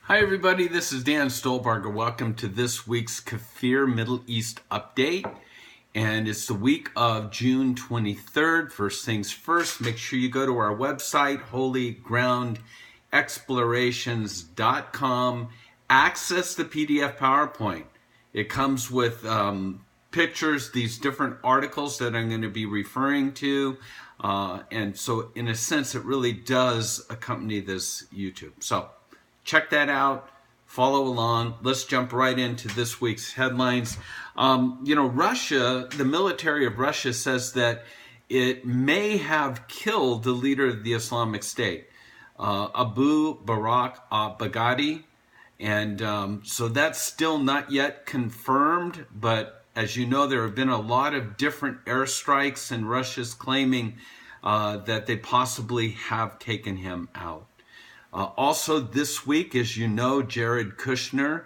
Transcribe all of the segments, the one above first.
Hi everybody, this is Dan Stolebarger. Welcome to this week's KFIR Middle East update. And it's the week of June 23rd. First things first, make sure you go to our website, holygroundexplorations.com. Access the PDF PowerPoint. It comes with pictures, these different articles that I'm going to be referring to. And so in a sense, it really does accompany this YouTube. So check that out, follow along. Let's jump right into this week's headlines. Russia, the military of Russia says that it may have killed the leader of the Islamic State, Abu Bakr al-Baghdadi. And so that's still not yet confirmed, but as you know, there have been a lot of different airstrikes, and Russia's claiming that they possibly have taken him out. Also this week, as you know, Jared Kushner,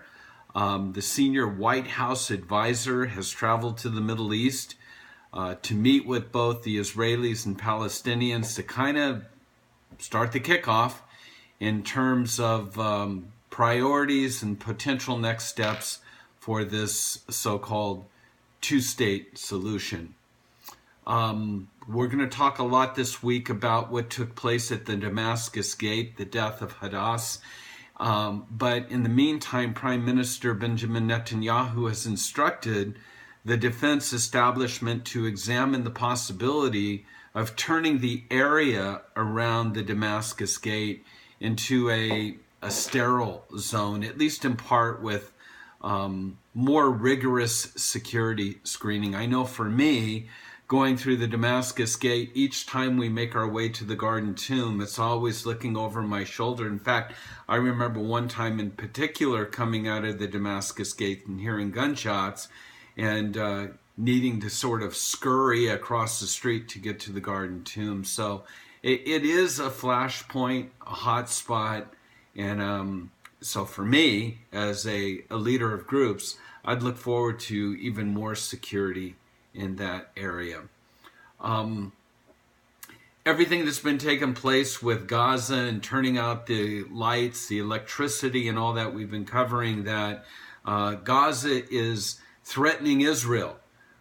the senior White House advisor, has traveled to the Middle East to meet with both the Israelis and Palestinians to kind of start the kickoff in terms of priorities and potential next steps for this so-called two-state solution. We're going to talk a lot this week about what took place at the Damascus Gate, the death of Hadass. But in the meantime, Prime Minister Benjamin Netanyahu has instructed the defense establishment to examine the possibility of turning the area around the Damascus Gate into a sterile zone, at least in part with more rigorous security screening. I know for me, going through the Damascus Gate, each time we make our way to the Garden Tomb, it's always looking over my shoulder. In fact, I remember one time in particular coming out of the Damascus Gate and hearing gunshots and needing to sort of scurry across the street to get to the Garden Tomb. So it is a flashpoint, a hot spot, and so for me, as a leader of groups, I'd look forward to even more security in that area. Everything that's been taking place with Gaza and turning out the lights, the electricity, and all that, we've been covering that Gaza is threatening Israel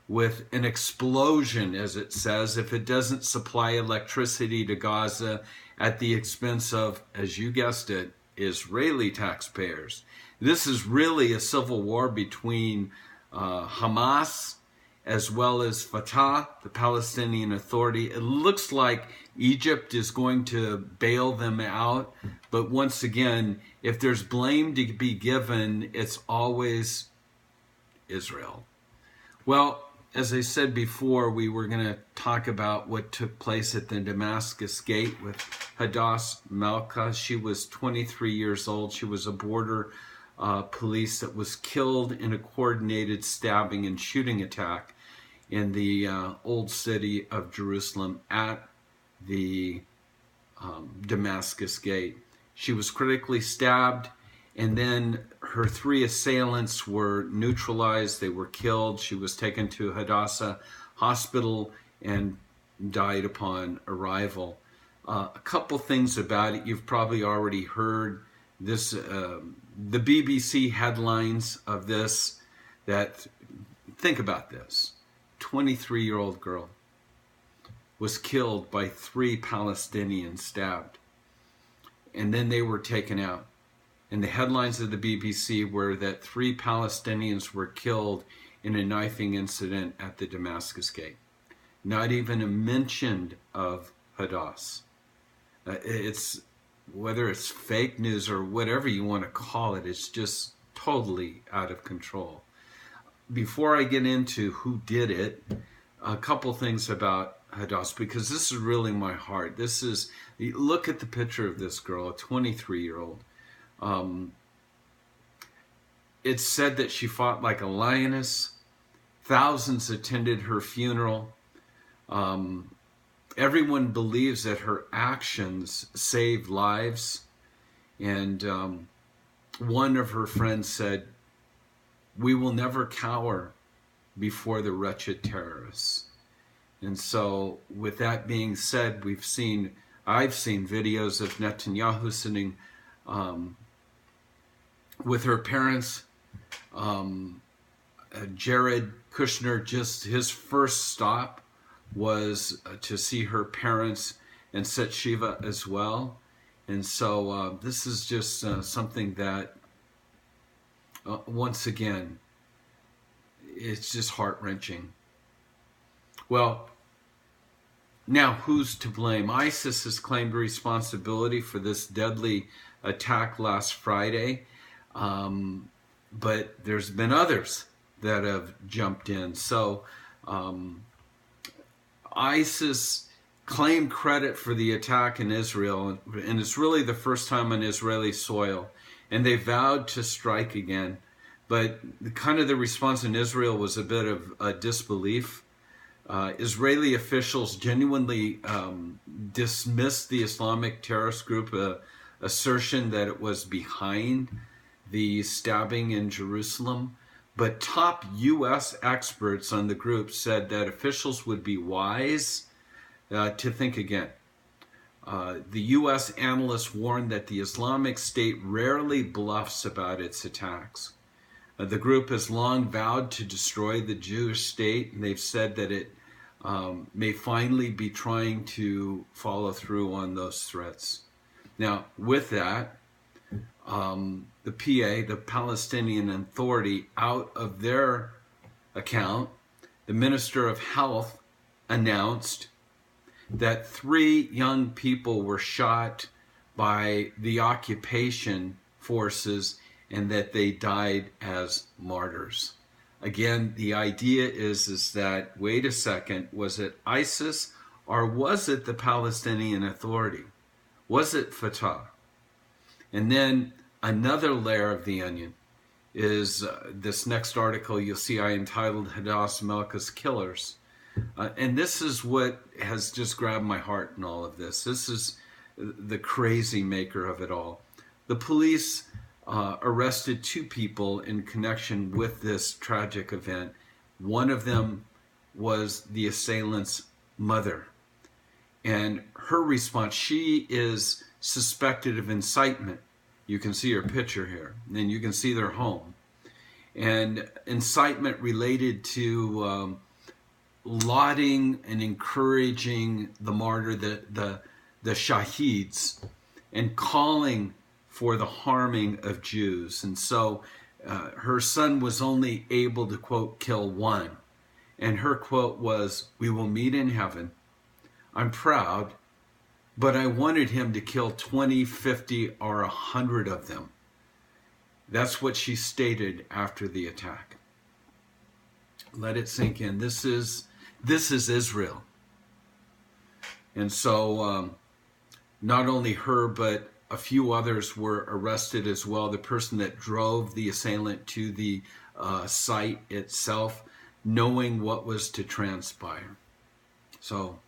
with an explosion, as it says, if it doesn't supply electricity to Gaza at the expense of, as you guessed it, Israeli taxpayers. This is really a civil war between Hamas as well as Fatah, the Palestinian Authority. It looks like Egypt is going to bail them out, but once again, if there's blame to be given, it's always Israel. Well, as I said before, we were going to talk about what took place at the Damascus Gate with Hadass Malka. She was 23 years old. She was a border police that was killed in a coordinated stabbing and shooting attack in the old city of Jerusalem at the Damascus Gate. She was critically stabbed, and then her three assailants were neutralized. They were killed. She was taken to Hadassah Hospital and died upon arrival. A couple things about it. You've probably already heard this, the BBC headlines of this, that, think about this, 23-year-old girl was killed by 3 Palestinians stabbed, and then they were taken out. And the headlines of the BBC were that 3 Palestinians were killed in a knifing incident at the Damascus Gate. Not even a mention of Hadass. It's, whether it's fake news or whatever you want to call it, it's just totally out of control. Before I get into who did it, a couple things about Hadass, because this is really my heart. This is, look at the picture of this girl, a 23-year-old. It's said that she fought like a lioness. Thousands attended her funeral. Everyone believes that her actions saved lives. And one of her friends said, "We will never cower before the wretched terrorists." And so with that being said, I've seen videos of Netanyahu sitting with her parents. Jared Kushner, just his first stop was to see her parents and set Shiva as well. And so this is just something that, once again, it's just heart-wrenching. Well, now who's to blame? ISIS has claimed responsibility for this deadly attack last Friday, but there's been others that have jumped in. So ISIS claimed credit for the attack in Israel, and it's really the first time on Israeli soil, and they vowed to strike again. But the response in Israel was a bit of disbelief. Israeli officials genuinely dismissed the Islamic terrorist group assertion that it was behind the stabbing in Jerusalem. But top U.S. experts on the group said that officials would be wise to think again. The U.S. analysts warned that the Islamic State rarely bluffs about its attacks. The group has long vowed to destroy the Jewish state, and they've said that it may finally be trying to follow through on those threats. Now, with that, the PA, the Palestinian Authority, out of their account, the Minister of Health announced that 3 young people were shot by the occupation forces and that they died as martyrs. Again, the idea is that, wait a second, was it ISIS or was it the Palestinian Authority? Was it Fatah? And then another layer of the onion is this next article you'll see I entitled Hadass Melka's Killers. And this is what has just grabbed my heart in all of this. This is the crazy maker of it all. The police arrested 2 people in connection with this tragic event. One of them was the assailant's mother. And her response, she is suspected of incitement. You can see her picture here, and you can see their home. And incitement related to lauding and encouraging the martyr, the shaheeds, and calling for the harming of Jews. And so her son was only able to, quote, kill 1. And her quote was, "We will meet in heaven. I'm proud, but I wanted him to kill 20, 50, or 100 of them." That's what she stated after the attack. Let it sink in. This is Israel. And so not only her, but a few others were arrested as well. The person that drove the assailant to the site itself, knowing what was to transpire. So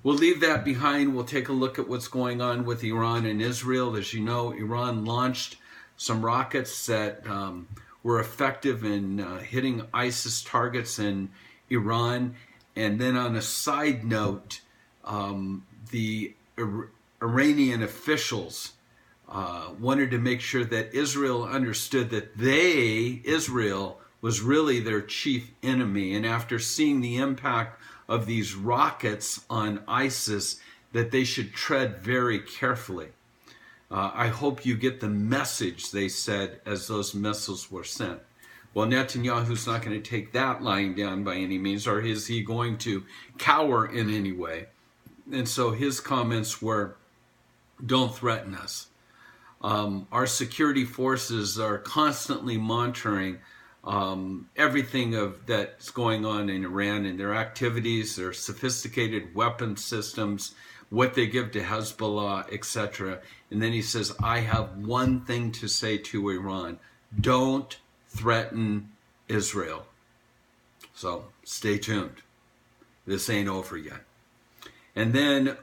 we'll leave that behind. We'll take a look at what's going on with Iran and Israel. As you know, Iran launched some rockets that were effective in hitting ISIS targets in Iran. And then on a side note, the Iranian officials wanted to make sure that Israel understood that Israel, was really their chief enemy. And after seeing the impact of these rockets on ISIS, that they should tread very carefully. I hope you get the message, they said, as those missiles were sent. Well, Netanyahu's not going to take that lying down by any means, or is he going to cower in any way? And so his comments were, don't threaten us. Our security forces are constantly monitoring everything that's going on in Iran and their activities, their sophisticated weapon systems, what they give to Hezbollah, etc. And then he says, I have one thing to say to Iran. Don't threaten Israel. So stay tuned. This ain't over yet. And then,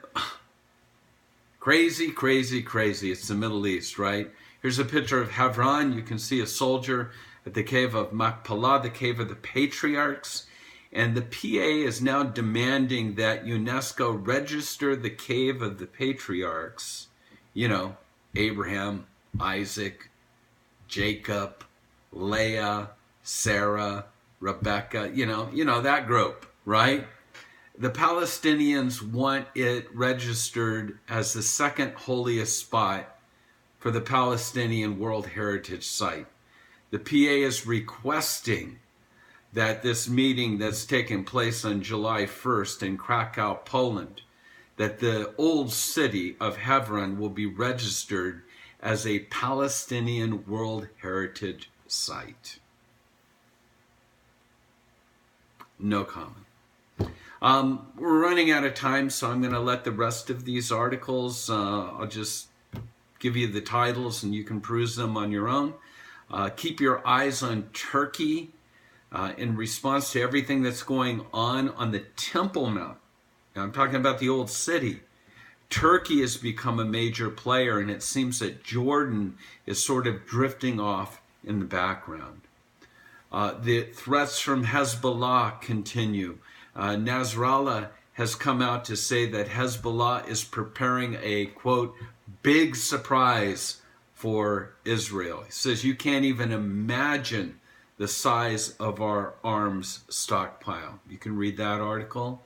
crazy. It's the Middle East, right? Here's a picture of Hebron. You can see a soldier at the cave of Machpelah, the cave of the patriarchs. And the PA is now demanding that UNESCO register the cave of the patriarchs. You know, Abraham, Isaac, Jacob, Leah, Sarah, Rebecca, you know that group, right? The Palestinians want it registered as the second holiest spot for the Palestinian World Heritage Site. The PA is requesting that this meeting that's taking place on July 1st in Krakow, Poland, that the old city of Hebron will be registered as a Palestinian World Heritage Site. No comment. We're running out of time, so I'm going to let the rest of these articles, I'll just give you the titles and you can peruse them on your own. Keep your eyes on Turkey in response to everything that's going on the Temple Mount. Now, I'm talking about the old city. Turkey has become a major player, and it seems that Jordan is sort of drifting off in the background. The threats from Hezbollah continue. Nasrallah has come out to say that Hezbollah is preparing a, quote, big surprise for Israel. He says, you can't even imagine the size of our arms stockpile. You can read that article.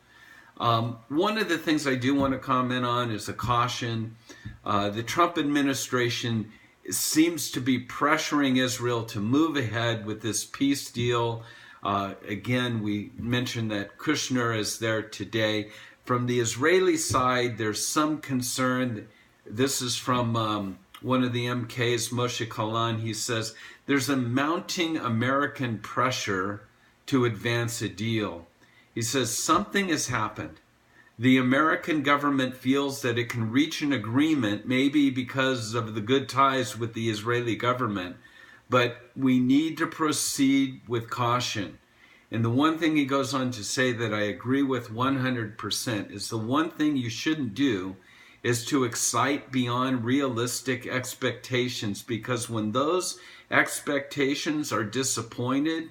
One of the things I do want to comment on is a caution. The Trump administration seems to be pressuring Israel to move ahead with this peace deal. Again, we mentioned that Kushner is there today. From the Israeli side, there's some concern. This is from one of the MKs, Moshe Kalan. He says, there's a mounting American pressure to advance a deal. He says, something has happened. The American government feels that it can reach an agreement, maybe because of the good ties with the Israeli government, but we need to proceed with caution. And the one thing he goes on to say that I agree with 100% is the one thing you shouldn't do is to excite beyond realistic expectations, because when those expectations are disappointed,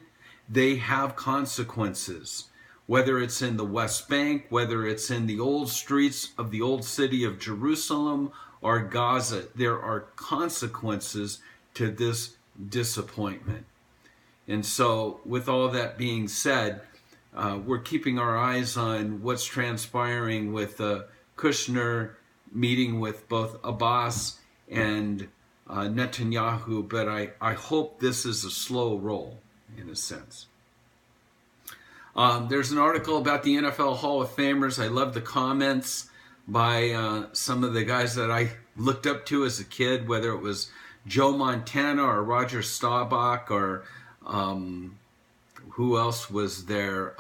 they have consequences. Whether it's in the West Bank, whether it's in the old streets of the old city of Jerusalem or Gaza, there are consequences to this disappointment. And so with all that being said, we're keeping our eyes on what's transpiring with Kushner meeting with both Abbas and Netanyahu, but I hope this is a slow roll in a sense. There's an article about the NFL Hall of Famers. I love the comments by some of the guys that I looked up to as a kid, whether it was Joe Montana or Roger Staubach or who else was there?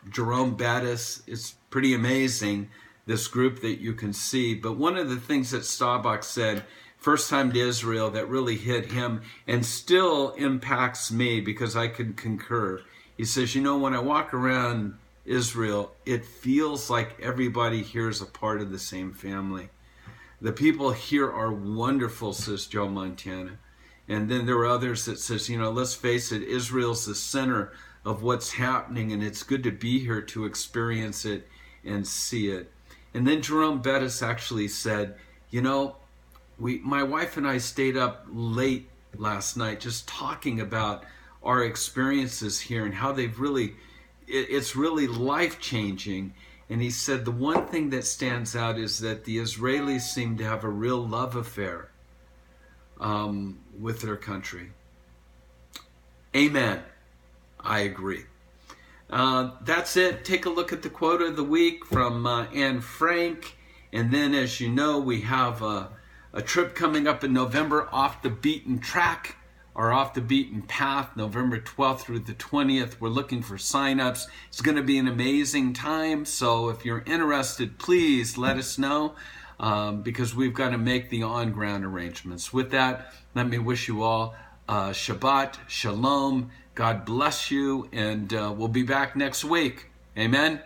Jerome Bettis. It's pretty amazing, this group that you can see. But one of the things that Staubach said, first time to Israel, that really hit him and still impacts me because I can concur. He says, when I walk around Israel, it feels like everybody here is a part of the same family. The people here are wonderful, says Joe Montana. And then there were others that says, let's face it, Israel's the center of what's happening, and it's good to be here to experience it and see it. And then Jerome Bettis actually said, my wife and I stayed up late last night just talking about our experiences here and how it's really life-changing. And he said the one thing that stands out is that the Israelis seem to have a real love affair with their country. Amen. I agree. That's it. Take a look at the quote of the week from Anne Frank. And then, as you know, we have a trip coming up in November, Off the Beaten Track, or Off the Beaten Path, November 12th through the 20th. We're looking for signups. It's going to be an amazing time. So if you're interested, please let us know because we've got to make the on-ground arrangements. With that, let me wish you all Shabbat, Shalom. God bless you, and we'll be back next week. Amen.